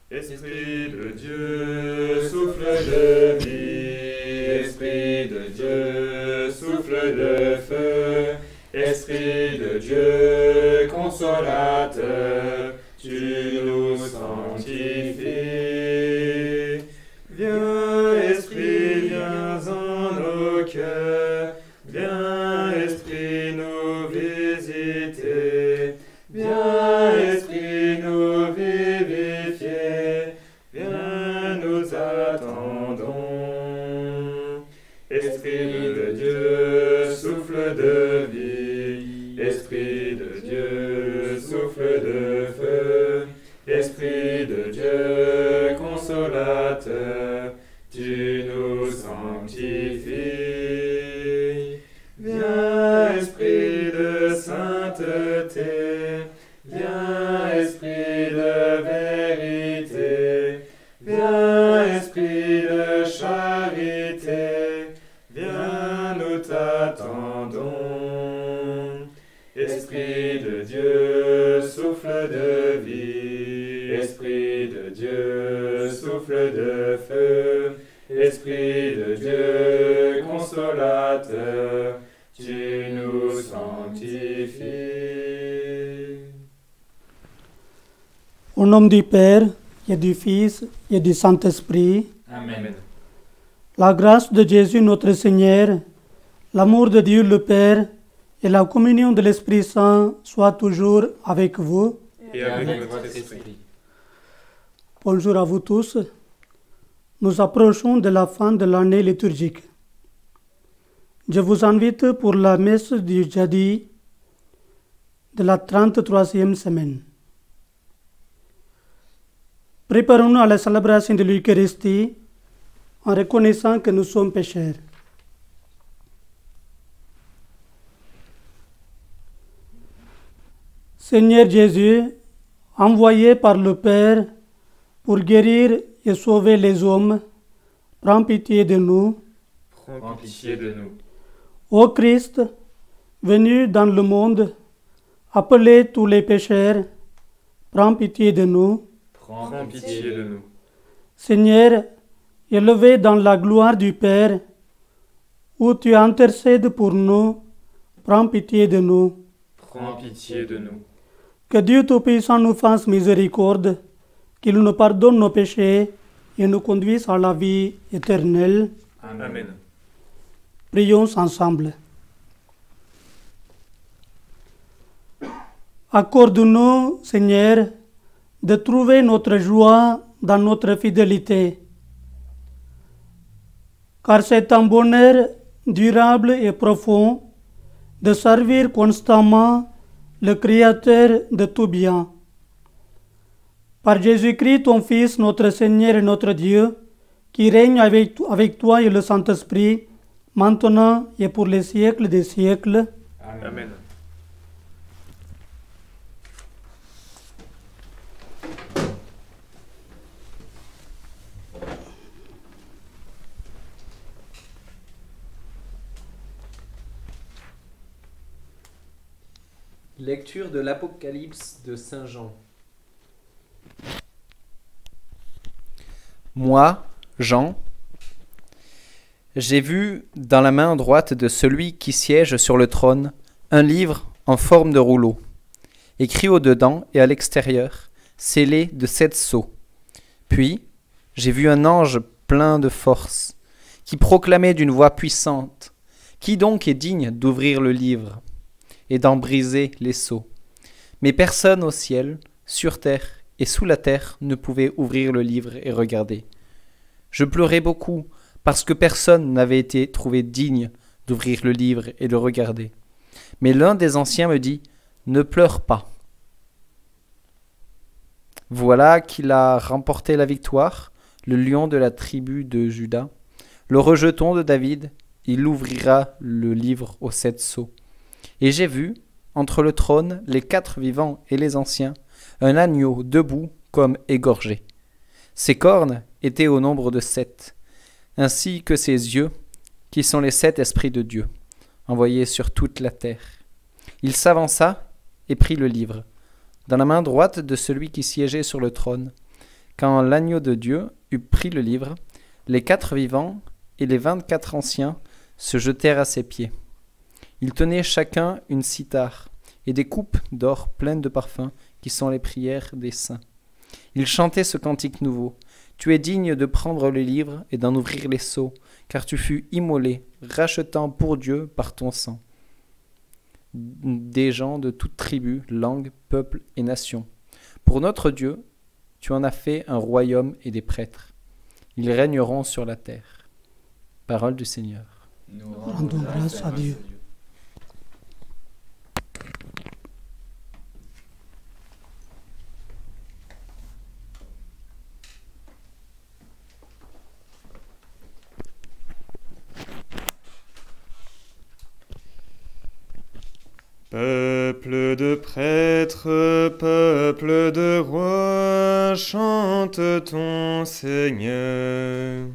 Esprit de Dieu, souffle de vie, Esprit de Dieu, souffle de feu, Esprit de Dieu, consolateur, tu nous sanctifies. Viens, Esprit, viens en nos cœurs, viens, Esprit, nous visiter, viens, Esprit, nous vivifier, viens, nous attendons. Esprit de Dieu, souffle de vie, Esprit de Dieu, souffle de feu, Esprit de Dieu, consolateur, tu nous sanctifies. Viens, Esprit de sainteté, viens, Esprit de vérité, viens, Esprit de charité, viens, nous t'attendons. Esprit de Dieu, souffle de vie, Esprit de Dieu, souffle de feu, Esprit de Dieu, consolateur, tu nous sanctifies. Au nom du Père, et du Fils, et du Saint-Esprit, Amen. la grâce de Jésus notre Seigneur, l'amour de Dieu le Père et la communion de l'Esprit Saint soient toujours avec vous. Et avec votre esprit. Bonjour à vous tous. Nous approchons de la fin de l'année liturgique. Je vous invite pour la messe du jeudi de la 33e semaine. Préparons-nous à la célébration de l'Eucharistie en reconnaissant que nous sommes pécheurs. Seigneur Jésus, envoyé par le Père pour guérir et sauver les hommes, prends pitié de nous. Prends pitié de nous. Ô Christ, venu dans le monde, appelez tous les pécheurs, prends pitié de nous. Prends pitié de nous. Seigneur, élevé dans la gloire du Père, où tu intercèdes pour nous, prends pitié de nous. Prends pitié de nous. Que Dieu Tout-Puissant nous fasse miséricorde, qu'il nous pardonne nos péchés et nous conduise à la vie éternelle. Amen. Prions ensemble. Accorde-nous, Seigneur, de trouver notre joie dans notre fidélité, car c'est un bonheur durable et profond de servir constamment le Créateur de tout bien. Par Jésus-Christ, ton Fils, notre Seigneur et notre Dieu, qui règne avec toi et le Saint-Esprit, maintenant et pour les siècles des siècles. Amen. Lecture de l'Apocalypse de Saint Jean. Moi, Jean, j'ai vu dans la main droite de celui qui siège sur le trône un livre en forme de rouleau, écrit au-dedans et à l'extérieur, scellé de 7 sceaux. Puis, j'ai vu un ange plein de force, qui proclamait d'une voix puissante : « Qui donc est digne d'ouvrir le livre et d'en briser les sceaux ? Mais personne au ciel, sur terre et sous la terre ne pouvait ouvrir le livre et regarder. Je pleurais beaucoup parce que personne n'avait été trouvé digne d'ouvrir le livre et de regarder. Mais l'un des anciens me dit : ne pleure pas. Voilà qu'il a remporté la victoire, le lion de la tribu de Juda, le rejeton de David. Il ouvrira le livre aux 7 sceaux. Et j'ai vu, entre le trône, les 4 vivants et les anciens, un agneau debout comme égorgé. Ses cornes étaient au nombre de 7, ainsi que ses yeux, qui sont les 7 esprits de Dieu, envoyés sur toute la terre. Il s'avança et prit le livre, dans la main droite de celui qui siégeait sur le trône. Quand l'agneau de Dieu eut pris le livre, les 4 vivants et les 24 anciens se jetèrent à ses pieds. Ils tenaient chacun une cithare et des coupes d'or pleines de parfums qui sont les prières des saints. Ils chantaient ce cantique nouveau. Tu es digne de prendre le livre et d'en ouvrir les sceaux, car tu fus immolé, rachetant pour Dieu par ton sang des gens de toute tribu, langue, peuple et nation. Pour notre Dieu, tu en as fait un royaume et des prêtres. Ils régneront sur la terre. Parole du Seigneur. Nous Rendons grâce à Dieu. Peuple de prêtres, peuple de rois, chante ton Seigneur.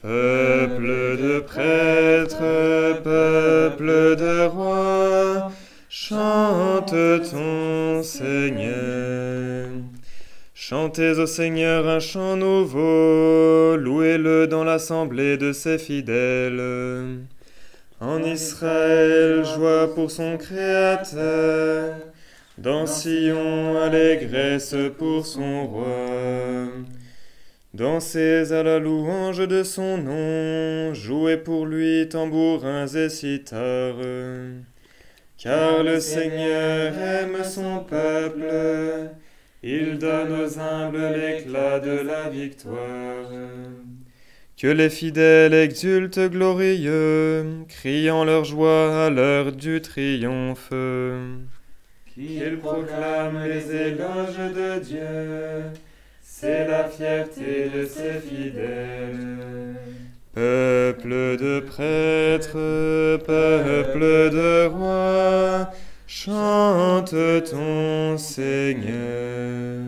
Peuple de prêtres, peuple de rois, chante ton Seigneur. Chantez au Seigneur un chant nouveau, louez-le dans l'assemblée de ses fidèles. En Israël, joie pour son Créateur, dans Sion, allégresse pour son roi. Dansez à la louange de son nom, jouez pour lui tambourins et cithars. Car le Seigneur aime son peuple, il donne aux humbles l'éclat de la victoire. Que les fidèles exultent glorieux, criant leur joie à l'heure du triomphe. Qu'ils proclament les éloges de Dieu, c'est la fierté de ses fidèles. Peuple de prêtres, peuple de rois, chante ton Seigneur.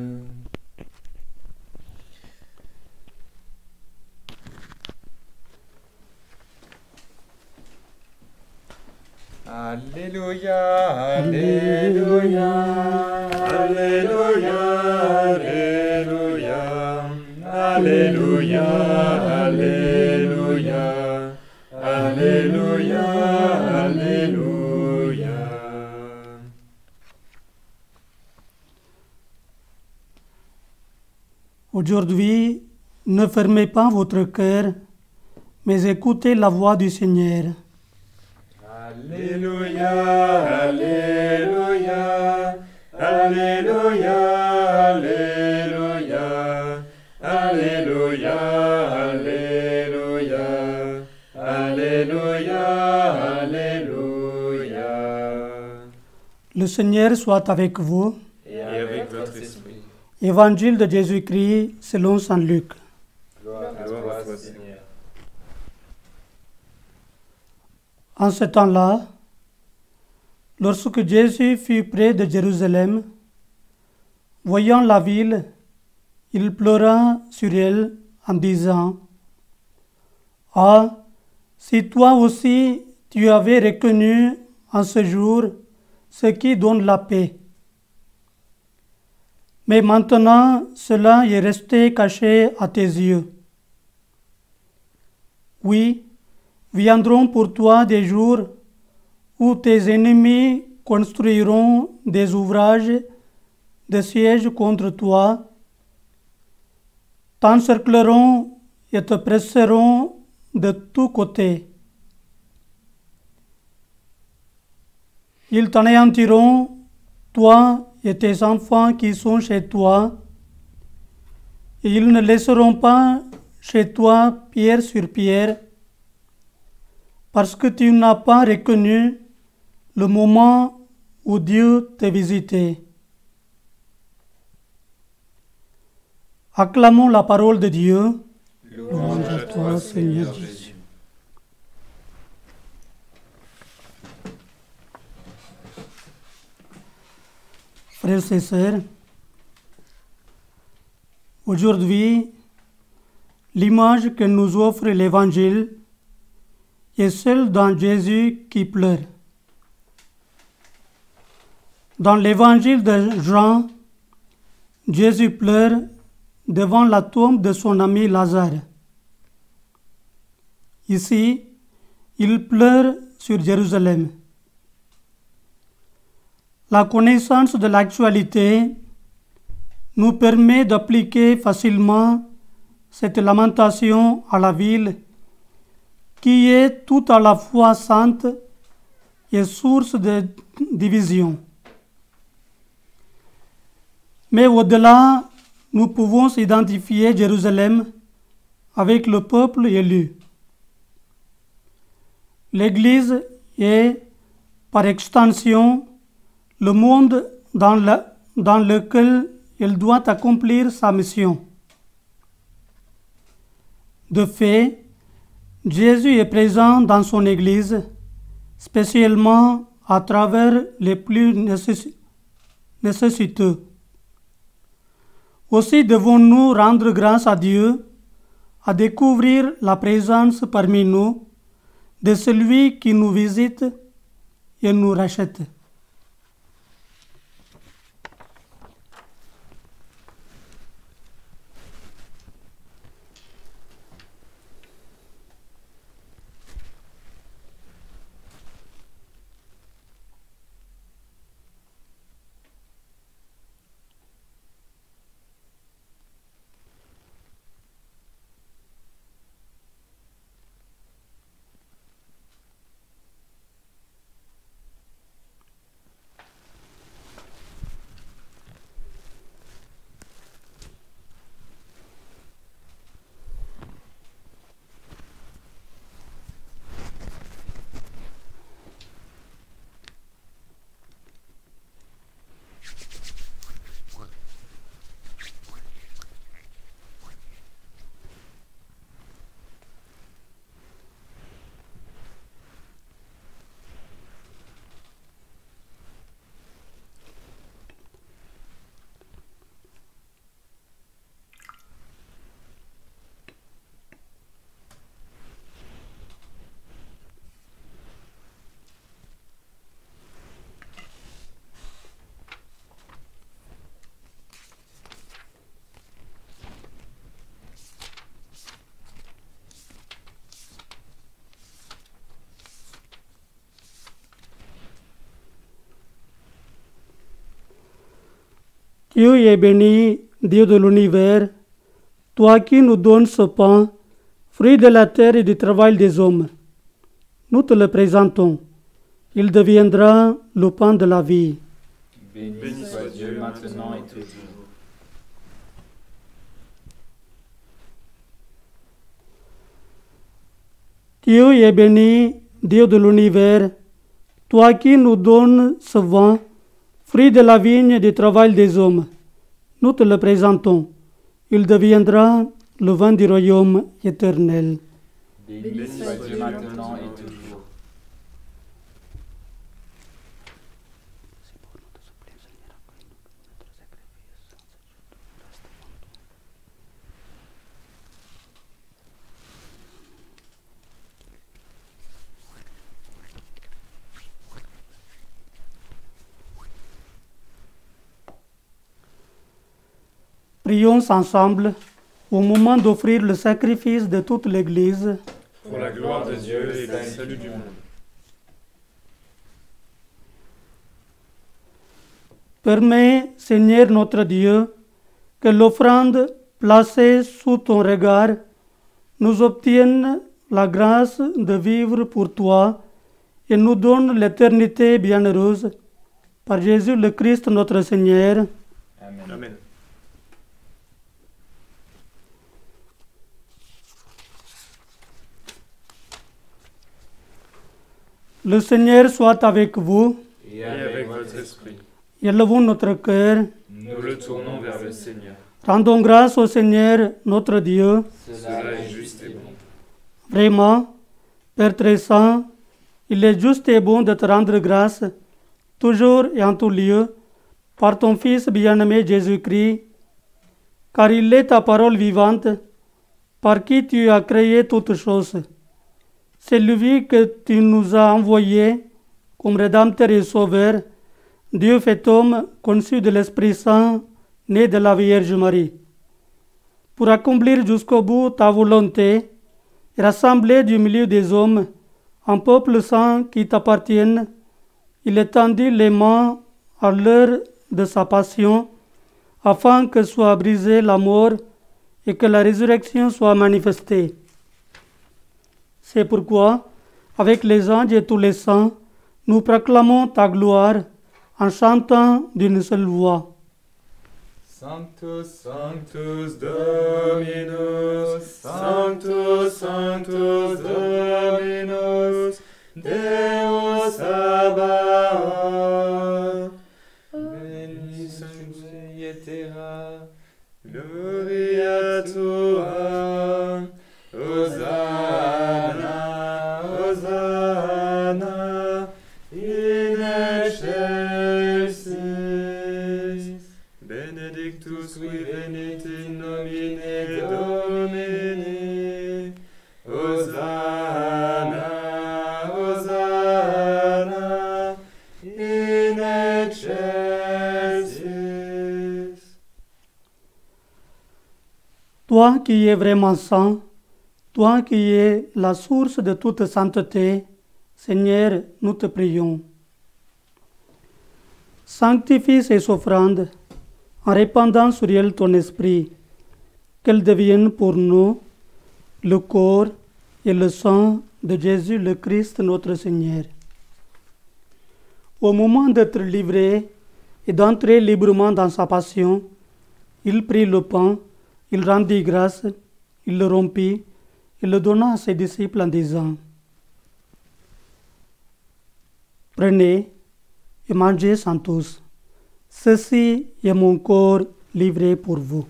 Alléluia, Alléluia, Alléluia, Alléluia, Alléluia, Alléluia, Alléluia, Alléluia. Aujourd'hui, ne fermez pas votre cœur, mais écoutez la voix du Seigneur. Alléluia, Alléluia, Alléluia, Alléluia, Alléluia, Alléluia, Alléluia, Alléluia. Le Seigneur soit avec vous. Et avec votre esprit. Évangile de Jésus-Christ selon saint Luc. gloire à toi, Seigneur. En ce temps-là, lorsque Jésus fut près de Jérusalem, voyant la ville, il pleura sur elle en disant : « Ah, si toi aussi tu avais reconnu en ce jour ce qui donne la paix. Mais maintenant, cela est resté caché à tes yeux. Oui, viendront pour toi des jours où tes ennemis construiront des ouvrages de siège contre toi, t'encercleront et te presseront de tous côtés. Ils t'anéantiront, toi et tes enfants qui sont chez toi, et ils ne laisseront pas chez toi pierre sur pierre, parce que tu n'as pas reconnu le moment où Dieu t'a visité. » Acclamons la parole de Dieu. Louange à toi, Seigneur Jésus. Frères et sœurs, aujourd'hui, l'image que nous offre l'Évangile est celle d'un Jésus qui pleure. Dans l'Évangile de Jean, Jésus pleure devant la tombe de son ami Lazare. Ici, il pleure sur Jérusalem. La connaissance de l'actualité nous permet d'appliquer facilement cette lamentation à la ville qui est tout à la fois sainte et source de division. Mais au-delà, nous pouvons identifier Jérusalem avec le peuple élu. L'Église est, par extension, le monde dans lequel elle doit accomplir sa mission. De fait, Jésus est présent dans son Église, spécialement à travers les plus nécessiteux. Aussi devons-nous rendre grâce à Dieu à découvrir la présence parmi nous de celui qui nous visite et nous rachète. Dieu est béni, Dieu de l'univers, toi qui nous donnes ce pain, fruit de la terre et du travail des hommes. Nous te le présentons. Il deviendra le pain de la vie. Béni soit Dieu maintenant et toujours. Dieu est béni, Dieu de l'univers, toi qui nous donnes ce vin, fruit de la vigne et du travail des hommes. Nous te le présentons. Il deviendra le vin du royaume éternel. Béni soit Dieu maintenant et toujours. Prions ensemble au moment d'offrir le sacrifice de toute l'Église. Pour la gloire de Dieu et le salut du monde. Permets, Seigneur notre Dieu, que l'offrande placée sous ton regard nous obtienne la grâce de vivre pour toi et nous donne l'éternité bienheureuse. Par Jésus le Christ notre Seigneur. Amen. Amen. Le Seigneur soit avec vous. Et avec votre esprit. Élevons notre cœur. Nous le tournons vers le Seigneur. Rendons grâce au Seigneur notre Dieu. Cela est juste et bon. Vraiment, Père très saint, il est juste et bon de te rendre grâce, toujours et en tout lieu, par ton Fils bien-aimé Jésus-Christ, car il est ta parole vivante, par qui tu as créé toutes choses. C'est lui que tu nous as envoyé comme Rédempteur et Sauveur, Dieu fait homme, conçu de l'Esprit Saint, né de la Vierge Marie. pour accomplir jusqu'au bout ta volonté et rassembler du milieu des hommes un peuple saint qui t'appartienne. Il étendit les mains à l'heure de sa passion, afin que soit brisée la mort et que la résurrection soit manifestée. C'est pourquoi, avec les anges et tous les saints, nous proclamons ta gloire en chantant d'une seule voix. Sanctus, Sanctus Dominus, Sanctus, Sanctus Dominus, Deus Sabaoth. Béni sois-tu, etc. Gloria tua, Hosanna, Hosanna, in excelsis. Benedictus qui venit in nomine Domini, Hosanna, Hosanna, in excelsis. Toi qui es vraiment saint, toi qui es la source de toute sainteté, Seigneur, nous te prions. Sanctifie ces offrandes en répandant sur elles ton esprit, qu'elles deviennent pour nous le corps et le sang de Jésus le Christ notre Seigneur. Au moment d'être livré et d'entrer librement dans sa passion, il prit le pain, il rendit grâce, il le rompit et le donna à ses disciples en disant: Prenez et mangez-en tous. Ceci est mon corps livré pour vous.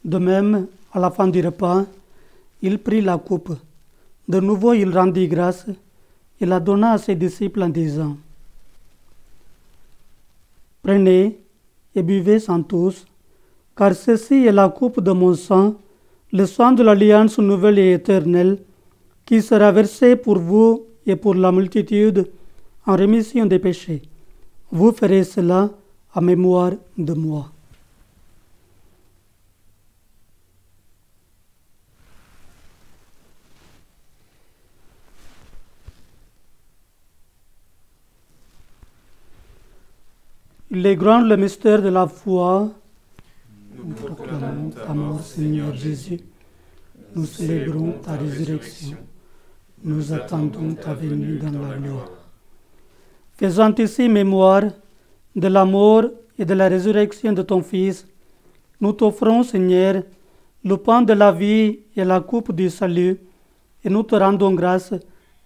De même, à la fin du repas, il prit la coupe. De nouveau, il rendit grâce et la donna à ses disciples en disant: Prenez et buvez-en tous, car ceci est la coupe de mon sang, le sang de l'alliance nouvelle et éternelle, qui sera versé pour vous et pour la multitude en rémission des péchés. Vous ferez cela en mémoire de moi. Il est grand le mystère de la foi. Nous proclamons ta mort, Seigneur Jésus. Nous célébrons ta résurrection. Nous attendons ta venue dans la gloire. Faisant ici mémoire de la mort et de la résurrection de ton Fils, nous t'offrons, Seigneur, le pain de la vie et la coupe du salut, et nous te rendons grâce,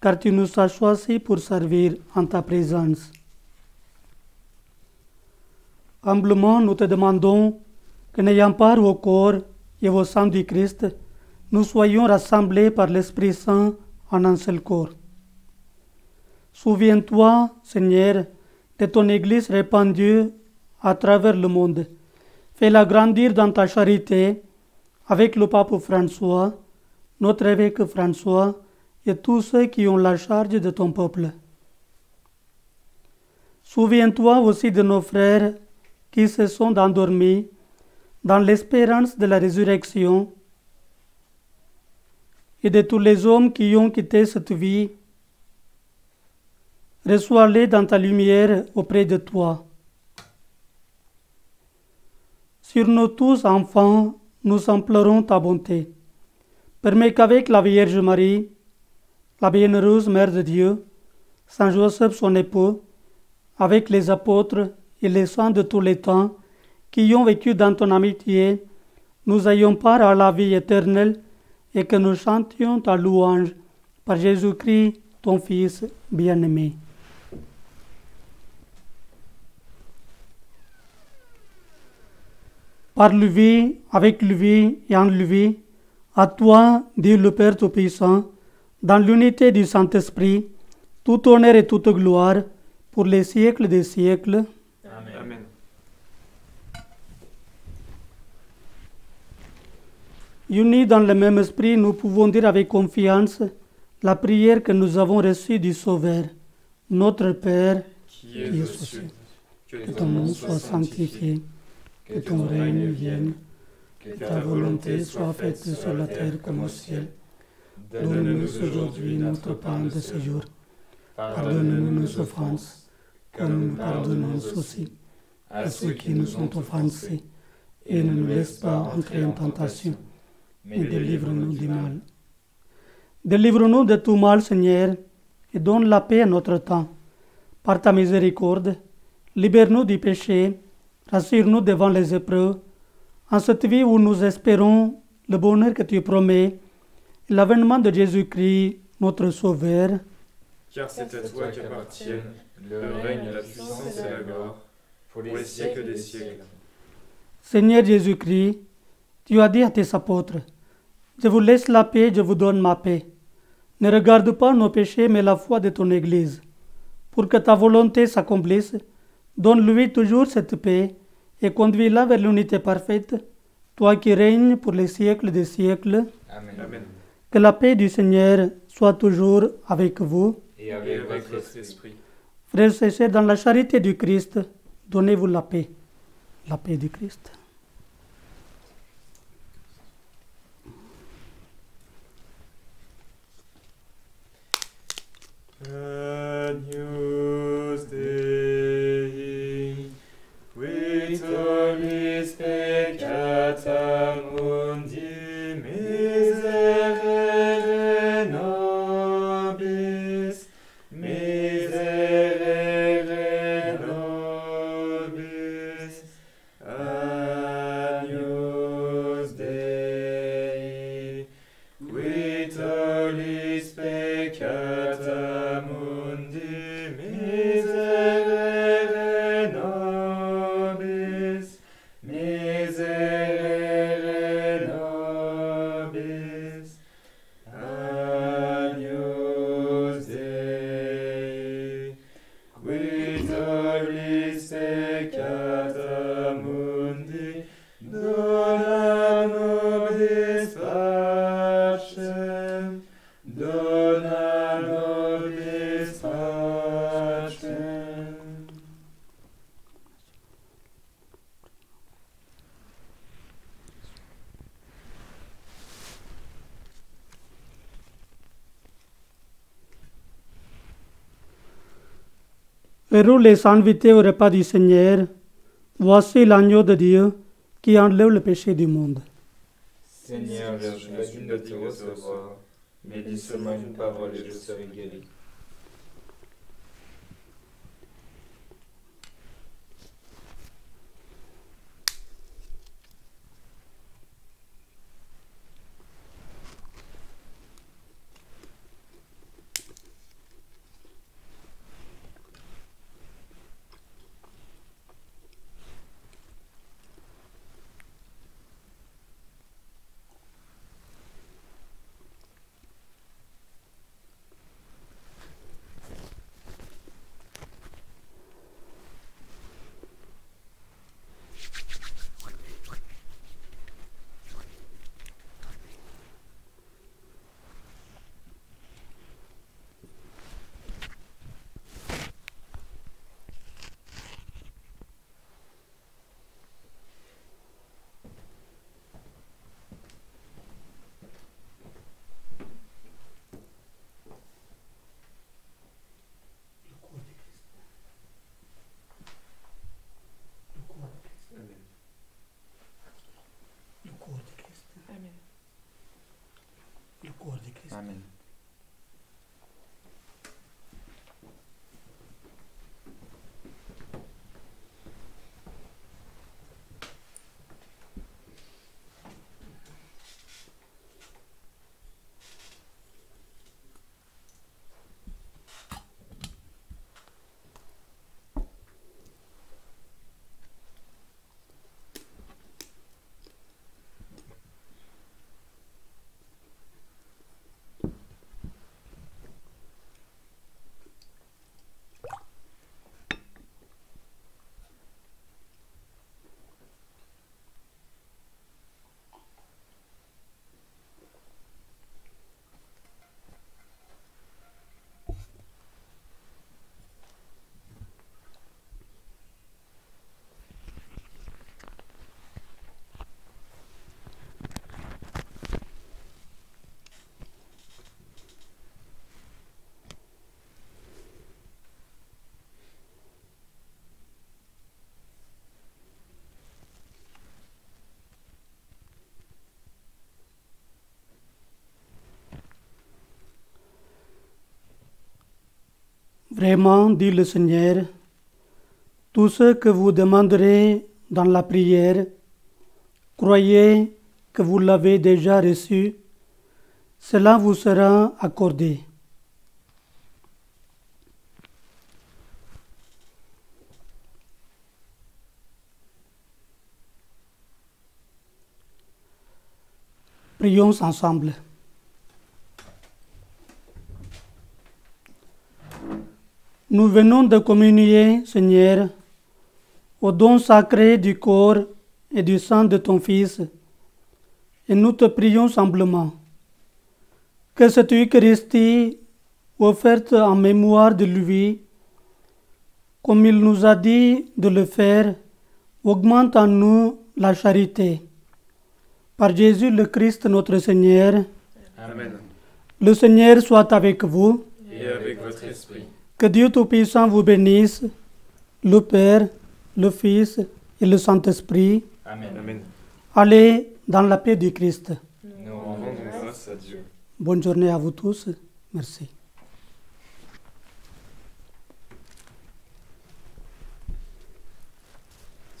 car tu nous as choisis pour servir en ta présence. Humblement, nous te demandons que, n'ayant part au corps et au sang du Christ, nous soyons rassemblés par l'Esprit Saint en un seul corps. Souviens-toi, Seigneur, de ton Église répandue à travers le monde. Fais-la grandir dans ta charité avec le pape François, notre évêque François et tous ceux qui ont la charge de ton peuple. Souviens-toi aussi de nos frères qui se sont endormis dans l'espérance de la résurrection et de tous les hommes qui ont quitté cette vie. Reçois-les dans ta lumière auprès de toi. Sur nous tous, enfants, nous implorons ta bonté. Permets qu'avec la Vierge Marie, la bienheureuse Mère de Dieu, Saint Joseph son époux, avec les apôtres et les saints de tous les temps qui ont vécu dans ton amitié, nous ayons part à la vie éternelle et que nous chantions ta louange par Jésus-Christ, ton Fils bien-aimé. Par lui, avec lui et en lui, à toi, Dieu le Père Tout-Puissant, dans l'unité du Saint-Esprit, tout honneur et toute gloire pour les siècles des siècles. Amen. Unis dans le même esprit, nous pouvons dire avec confiance la prière que nous avons reçue du Sauveur, notre Père, qui es aux cieux, que ton nom soit sanctifié, que ton règne vienne, que ta volonté soit faite sur la terre comme au ciel. Donne-nous aujourd'hui notre pain de ce jour. Pardonne-nous nos offenses, comme nous pardonnons aussi à ceux qui nous ont offensés. Et ne nous laisse pas entrer en tentation, mais délivre-nous du mal. Délivre-nous de tout mal, Seigneur, et donne la paix à notre temps. Par ta miséricorde, libère-nous du péché, rassure-nous devant les épreuves, en cette vie où nous espérons le bonheur que tu promets, et l'avènement de Jésus-Christ, notre Sauveur. Car c'est à toi qu'appartiennent le règne, la puissance et la gloire, pour les siècles des siècles. Seigneur Jésus-Christ, tu as dit à tes apôtres, « Je vous laisse la paix, je vous donne ma paix. Ne regarde pas nos péchés, mais la foi de ton Église. Pour que ta volonté s'accomplisse, donne-lui toujours cette paix et conduis-la vers l'unité parfaite, toi qui règnes pour les siècles des siècles. Amen. Amen. Que la paix du Seigneur soit toujours avec vous. Et Et avec avec votre votre esprit. Frères et sœurs, dans la charité du Christ, donnez-vous la paix du Christ. Agnus Dei, qui tollis peccata mundi, miserere nobis, miserere nobis. Agnus Dei, qui tollis peccata mundi, miserere nobis, miserere nobis. Agnus Dei, qui tollis peccata mundi, dona nobis pacem, dona nobis pacem. Heureux les invités au repas du Seigneur. Voici l'agneau de Dieu qui enlève le péché du monde. Seigneur, je suis pas digne de te recevoir, mais dis seulement une parole et je serai guéri. Amen. Vraiment, dit le Seigneur, tout ce que vous demanderez dans la prière, croyez que vous l'avez déjà reçu, cela vous sera accordé. Prions ensemble. Nous venons de communier, Seigneur, au don sacré du corps et du sang de ton Fils, et nous te prions humblement que cette Eucharistie offerte en mémoire de lui, comme il nous a dit de le faire, augmente en nous la charité. Par Jésus le Christ notre Seigneur. Amen. Le Seigneur soit avec vous. Et avec votre esprit. Que Dieu Tout-Puissant vous bénisse, le Père, le Fils et le Saint-Esprit. Amen. Amen. Allez dans la paix du Christ. Nous rendons grâce à Dieu. Bonne journée à vous tous. Merci.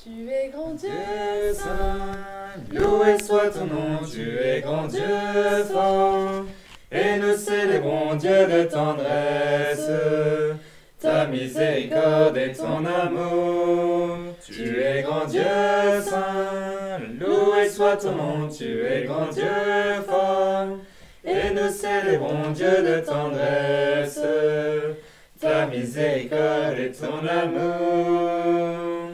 Tu es grand Dieu Saint, loué soit ton nom, tu es grand Dieu fort, et nous célébrons Dieu de tendresse, ta miséricorde et ton amour. Tu es grand Dieu Saint, loué soit ton nom, tu es grand Dieu fort, et nous célébrons Dieu de tendresse, ta miséricorde et ton amour.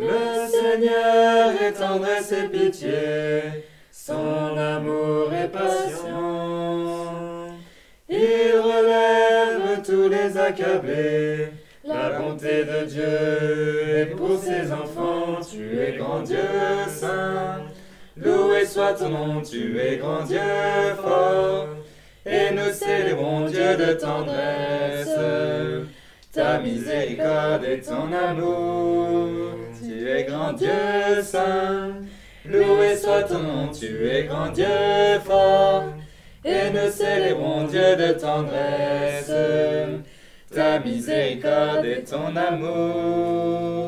Le Seigneur est tendresse et pitié, son amour est patient. Il relève tous les accablés, la bonté de Dieu est pour ses enfants. Tu es grand Dieu saint, loué soit ton nom, tu es grand Dieu fort, et nous célébrons Dieu de tendresse, ta miséricorde et ton amour. Tu es grand Dieu saint, loué soit ton nom, tu es grand Dieu fort, et nous célébrons Dieu de tendresse, ta miséricorde et ton amour.